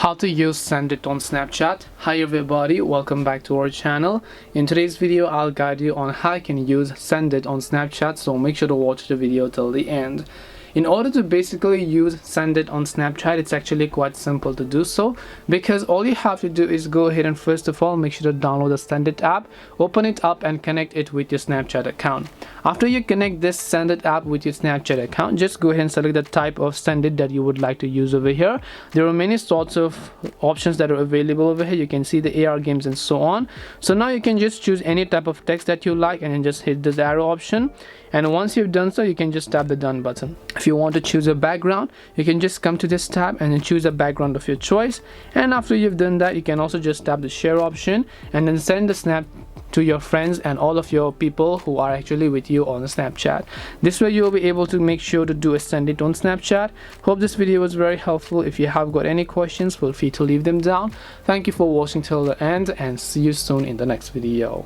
How to use Sendit on Snapchat. Hi everybody, welcome back to our channel. In today's video I'll guide you on how you can use Sendit on Snapchat, so make sure to watch the video till the end. In order to basically use Sendit on Snapchat, it's actually quite simple to do so, because all you have to do is go ahead and first of all make sure to download the Sendit app, open it up and connect it with your Snapchat account. After you connect this Sendit app with your Snapchat account, just go ahead and select the type of Sendit that you would like to use over here. There are many sorts of options that are available over here. You can see the AR games and so on. So now you can just choose any type of text that you like and then just hit this arrow option. And once you've done so, you can just tap the done button. If you want to choose a background, you can just come to this tab and then choose a background of your choice. And after you've done that, you can also just tap the share option and then send the snap to your friends and all of your people who are actually with you on Snapchat. This way you'll be able to make sure to do a Sendit on Snapchat. Hope this video was very helpful. If you have got any questions, feel free to leave them down. Thank you for watching till the end and see you soon in the next video.